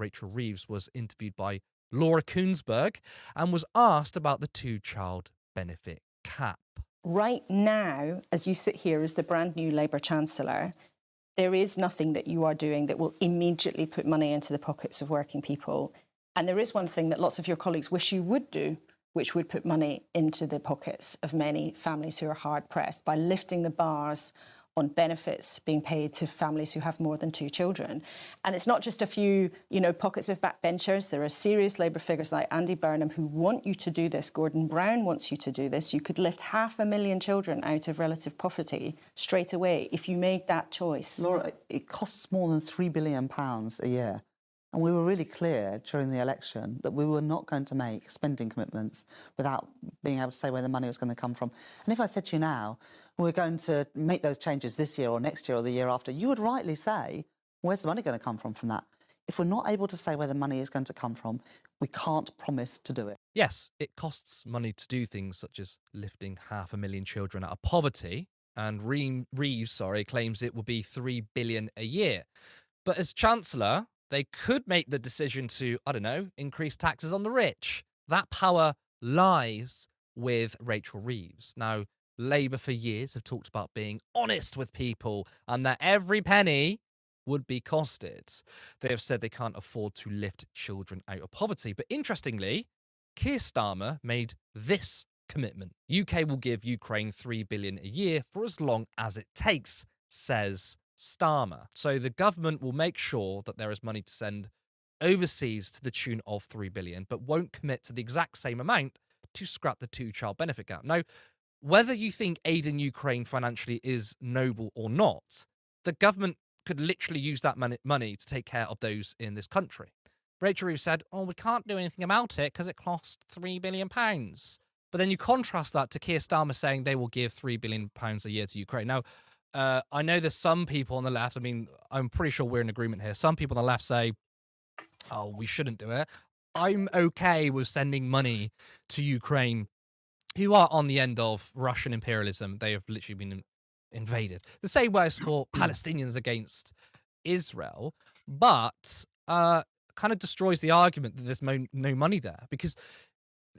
Rachel Reeves was interviewed by Laura Kuenssberg and was asked about the two-child benefit cap. Right now, as you sit here as the brand new Labour Chancellor, there is nothing that you are doing that will immediately put money into the pockets of working people. And there is one thing that lots of your colleagues wish you would do, which would put money into the pockets of many families who are hard pressed by lifting the bars on benefits being paid to families who have more than 2 children. And it's not just a few, pockets of backbenchers. There are serious Labour figures like Andy Burnham who want you to do this. Gordon Brown wants you to do this. You could lift 500,000 children out of relative poverty straight away if you made that choice. Laura, it costs more than £3 billion a year. And we were really clear during the election that we were not going to make spending commitments without being able to say where the money was going to come from. And if I said to you now, we're going to make those changes this year or next year or the year after, you would rightly say, where's the money going to come from that? If we're not able to say where the money is going to come from, we can't promise to do it. Yes, it costs money to do things such as lifting 500,000 children out of poverty, and Reeves claims it will be $3 billion a year. But as Chancellor, they could make the decision to, increase taxes on the rich. That power lies with Rachel Reeves. Now, Labour for years have talked about being honest with people and that every penny would be costed. They have said they can't afford to lift children out of poverty. But interestingly, Keir Starmer made this commitment. UK will give Ukraine $3 billion a year for as long as it takes, says Starmer. So the government will make sure that there is money to send overseas to the tune of $3 billion, but won't commit to the exact same amount to scrap the two-child benefit gap. Now, whether you think aid in Ukraine financially is noble or not, the government could literally use that money to take care of those in this country. Rachel Reeves said, we can't do anything about it because it cost £3 billion. But then you contrast that to Keir Starmer saying they will give £3 billion a year to Ukraine. Now, I know there's some people on the left, I'm pretty sure we're in agreement here. Some people on the left say, we shouldn't do it. I'm okay with sending money to Ukraine, who are on the end of Russian imperialism. They have literally been invaded. The same way I support Palestinians against Israel, but kind of destroys the argument that there's no money there, because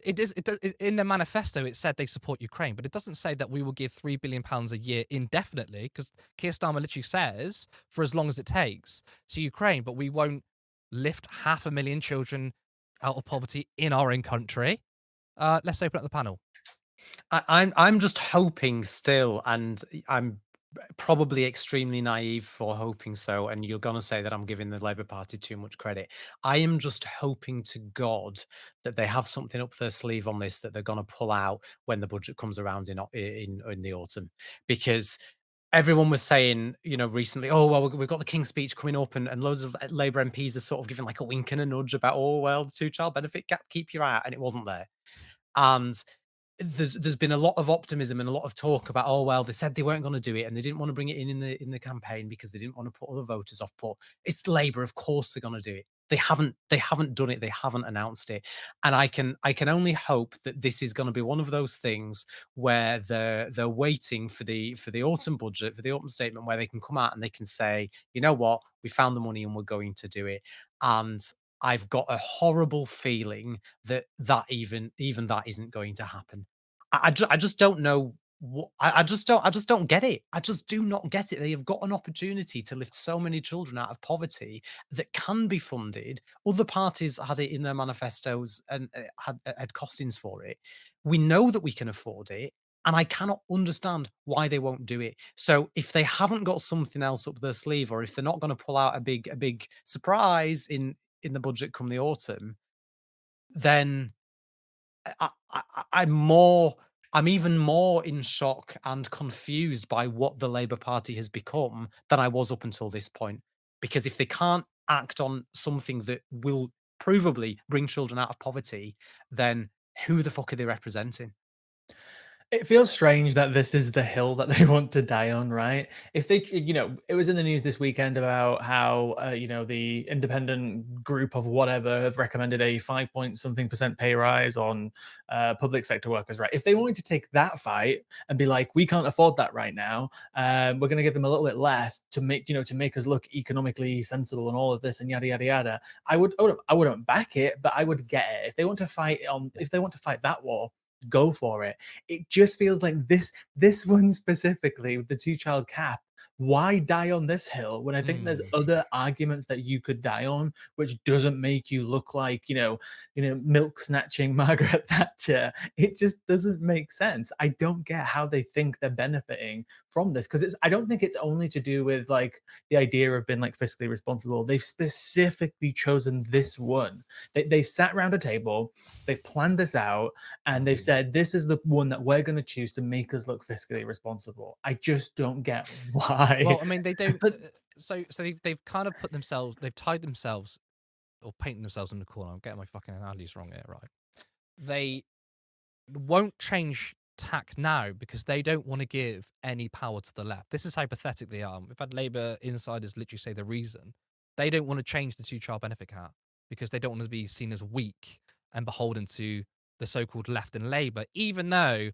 in their manifesto it said they support Ukraine, but it doesn't say that we will give £3 billion a year indefinitely, because Keir Starmer literally says for as long as it takes to Ukraine, but we won't lift 500,000 children out of poverty in our own country. Let's open up the panel. I'm just hoping still, and I'm probably extremely naive for hoping so, and you're going to say that I'm giving the Labour Party too much credit. I am just hoping to God that they have something up their sleeve on this that they're going to pull out when the budget comes around in the autumn, because everyone was saying, recently, we've got the King's Speech coming up, and loads of Labour MPs are sort of giving like a wink and a nudge about, the two-child benefit gap, keep your eye out, and it wasn't there. And there's been a lot of optimism and a lot of talk about, they said they weren't going to do it and they didn't want to bring it in the campaign because they didn't want to put other voters off. But it's Labour, of course they're going to do it. They haven't done it. They haven't announced it. And I can only hope that this is going to be one of those things where they're waiting for the autumn budget, for the autumn statement, where they can come out and they can say, you know what, we found the money and we're going to do it. And I've got a horrible feeling that even that isn't going to happen. I just don't know what I just don't get it. I just do not get it. They have got an opportunity to lift so many children out of poverty that can be funded. Other parties had it in their manifestos and had costings for it. We know that we can afford it. And I cannot understand why they won't do it. So if they haven't got something else up their sleeve, or if they're not going to pull out a big surprise in the budget come the autumn, then I'm even more in shock and confused by what the Labour Party has become than I was up until this point. Because if they can't act on something that will provably bring children out of poverty, then who the fuck are they representing? It feels strange that this is the hill that they want to die on, right? If they, it was in the news this weekend about how, the independent group of whatever have recommended a 5 point something percent pay rise on public sector workers, right? If they wanted to take that fight and be like, we can't afford that right now, we're going to give them a little bit less to make us look economically sensible and all of this and yada yada yada. I wouldn't back it, but I would get it if they want to fight if they want to fight that war. Go for it. It just feels like this one specifically with the 2-child cap. Why die on this hill when I think there's other arguments that you could die on, which doesn't make you look like milk snatching Margaret Thatcher? It just doesn't make sense. I don't get how they think they're benefiting from this, because I don't think it's only to do with like the idea of being like fiscally responsible. They've specifically chosen this one. They've sat around a table, they've planned this out, and they've said this is the one that we're going to choose to make us look fiscally responsible. I just don't get why. Well, I mean, they don't. But So they've kind of they've tied themselves or painted themselves in the corner. I'm getting my fucking analogies wrong here, right? They won't change tack now because they don't want to give any power to the left. This is how pathetic they are. We've had Labour insiders literally say the reason they don't want to change the 2-child benefit cap because they don't want to be seen as weak and beholden to the so-called left and Labour, even though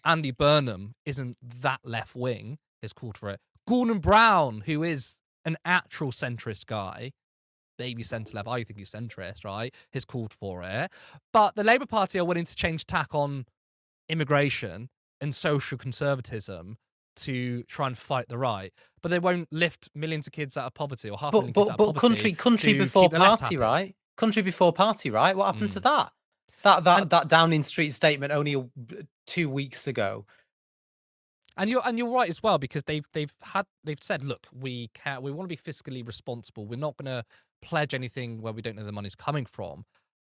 Andy Burnham isn't that left wing, has called for it. Gordon Brown, who is an actual centrist guy, maybe centre left, I think he's centrist, right, has called for it. But the Labour Party are willing to change tack on immigration and social conservatism to try and fight the right, but they won't lift millions of kids out of poverty or half a million kids out of poverty. Country to before keep the left party, happy. right? Country before party, right? What happened to that? That Downing Street statement only 2 weeks ago. And you're right as well, because they've said, look, we want to be fiscally responsible. We're not going to pledge anything where we don't know the money's coming from,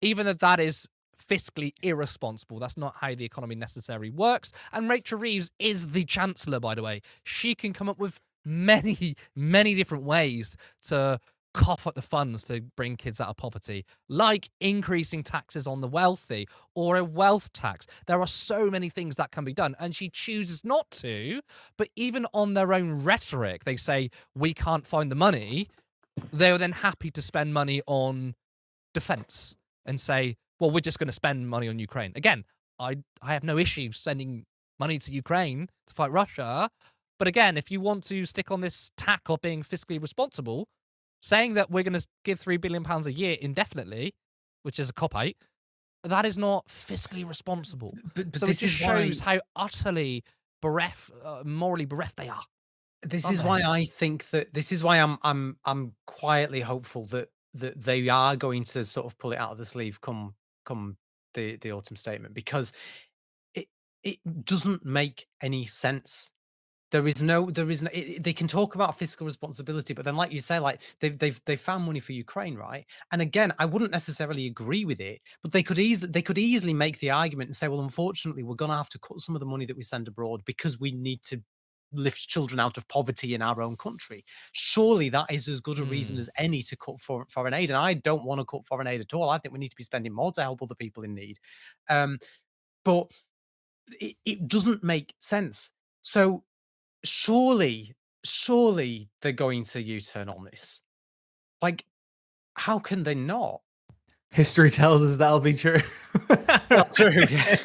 even though that is fiscally irresponsible. That's not how the economy necessarily works. And Rachel Reeves is the Chancellor, by the way. She can come up with many, many different ways to cough up the funds to bring kids out of poverty, like increasing taxes on the wealthy or a wealth tax. There are so many things that can be done, and she chooses not to. But even on their own rhetoric, they say, we can't find the money. They're then happy to spend money on defense and say, well, we're just going to spend money on Ukraine. Again, I have no issue sending money to Ukraine to fight Russia. But again, if you want to stick on this tack of being fiscally responsible, saying that we're going to give £3 billion a year indefinitely, which is a cop-out, that is not fiscally responsible. But so it just shows how utterly morally bereft they are. This is why I think that this is why I'm quietly hopeful that they are going to sort of pull it out of the sleeve come the autumn statement, because it doesn't make any sense. There is no. They can talk about fiscal responsibility, but then, like you say, like they've found money for Ukraine, right? And again, I wouldn't necessarily agree with it, but they could easily make the argument and say, well, unfortunately, we're going to have to cut some of the money that we send abroad because we need to lift children out of poverty in our own country. Surely that is as good a reason as any to cut foreign aid. And I don't want to cut foreign aid at all. I think we need to be spending more to help other people in need. But it doesn't make sense. So surely they're going to U-turn on this. Like, how can they not? History tells us that'll be true. That's true. Yeah.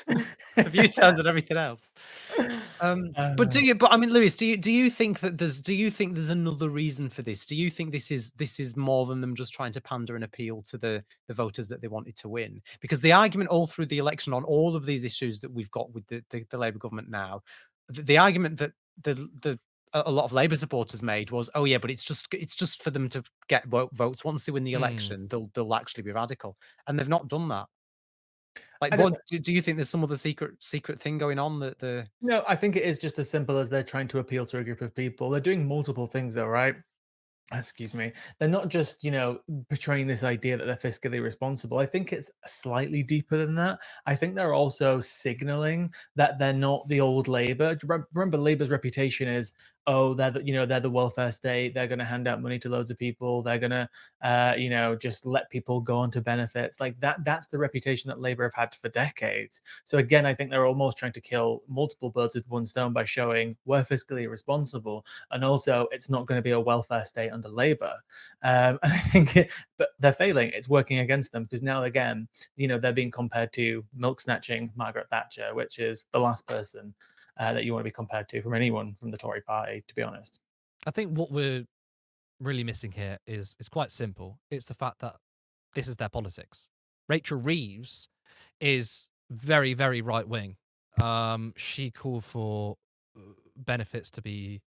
Have U-turns and everything else. But I mean, Lewis, do you think that there's another reason for this? Do you think this is more than them just trying to pander and appeal to the voters that they wanted to win? Because the argument all through the election on all of these issues that we've got with the Labour government now, the argument that a lot of Labour supporters made was, oh yeah, but it's just for them to get votes. Once they win the election, they'll actually be radical, and they've not done that. Like, what do you think? There's some other secret thing going on that the? No, I think it is just as simple as they're trying to appeal to a group of people. They're doing multiple things, though, right? Excuse me. They're not just, portraying this idea that they're fiscally responsible. I think it's slightly deeper than that. I think they're also signaling that they're not the old Labour. Remember, Labour's reputation is, oh, they're the welfare state. They're going to hand out money to loads of people. They're going to, just let people go on to benefits like that. That's the reputation that Labour have had for decades. So again, I think they're almost trying to kill multiple birds with one stone by showing we're fiscally responsible, and also it's not going to be a welfare state under Labour. And I think, but they're failing. It's working against them because now again, they're being compared to milk snatching Margaret Thatcher, which is the last person that you want to be compared to from anyone from the Tory party, to be honest. I think what we're really missing here is quite simple. It's the fact that this is their politics. Rachel Reeves is very, very right wing. She called for benefits to be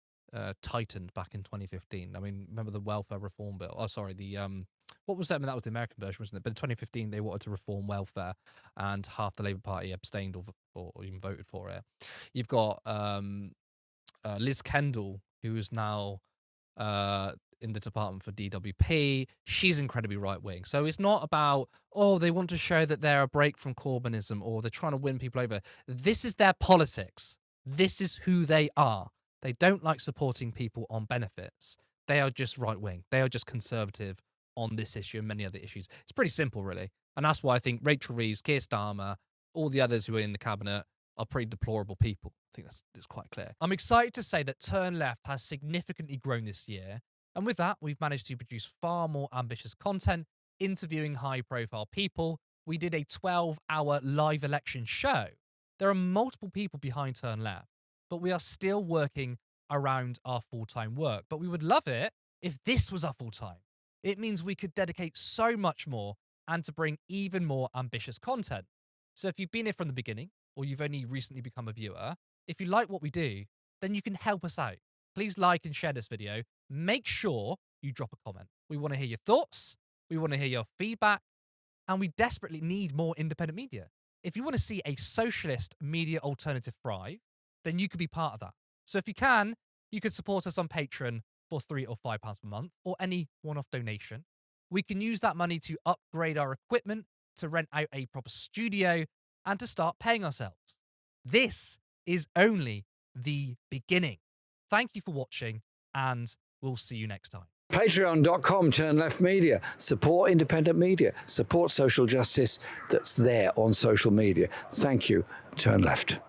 tightened back in 2015. I mean, remember the welfare reform bill? Oh, sorry, the what was that? I mean, that was the American version, wasn't it? But in 2015, they wanted to reform welfare, and half the Labour Party abstained or even voted for it. You've got Liz Kendall, who is now in the department for DWP. She's incredibly right wing. So it's not about, oh, they want to show that they're a break from Corbynism or they're trying to win people over. This is their politics. This is who they are. They don't like supporting people on benefits. They are just right wing. They are just conservative on this issue and many other issues. It's pretty simple, really. And that's why I think Rachel Reeves, Keir Starmer, all the others who are in the cabinet are pretty deplorable people. I think that's quite clear. I'm excited to say that Turn Left has significantly grown this year. And with that, we've managed to produce far more ambitious content, interviewing high-profile people. We did a 12-hour live election show. There are multiple people behind Turn Left, but we are still working around our full-time work. But we would love it if this was our full-time. It means we could dedicate so much more and to bring even more ambitious content. So if you've been here from the beginning, or you've only recently become a viewer, if you like what we do, then you can help us out. Please like and share this video. Make sure you drop a comment. We want to hear your thoughts. We want to hear your feedback. And we desperately need more independent media. If you want to see a socialist media alternative thrive, then you could be part of that. So if you can, you could support us on Patreon for £3 or £5 per month, or any one-off donation. We can use that money to upgrade our equipment, to rent out a proper studio, and to start paying ourselves. This is only the beginning. Thank you for watching, and we'll see you next time. Patreon.com, Turn Left Media. Support independent media. Support social justice that's there on social media. Thank you, Turn Left.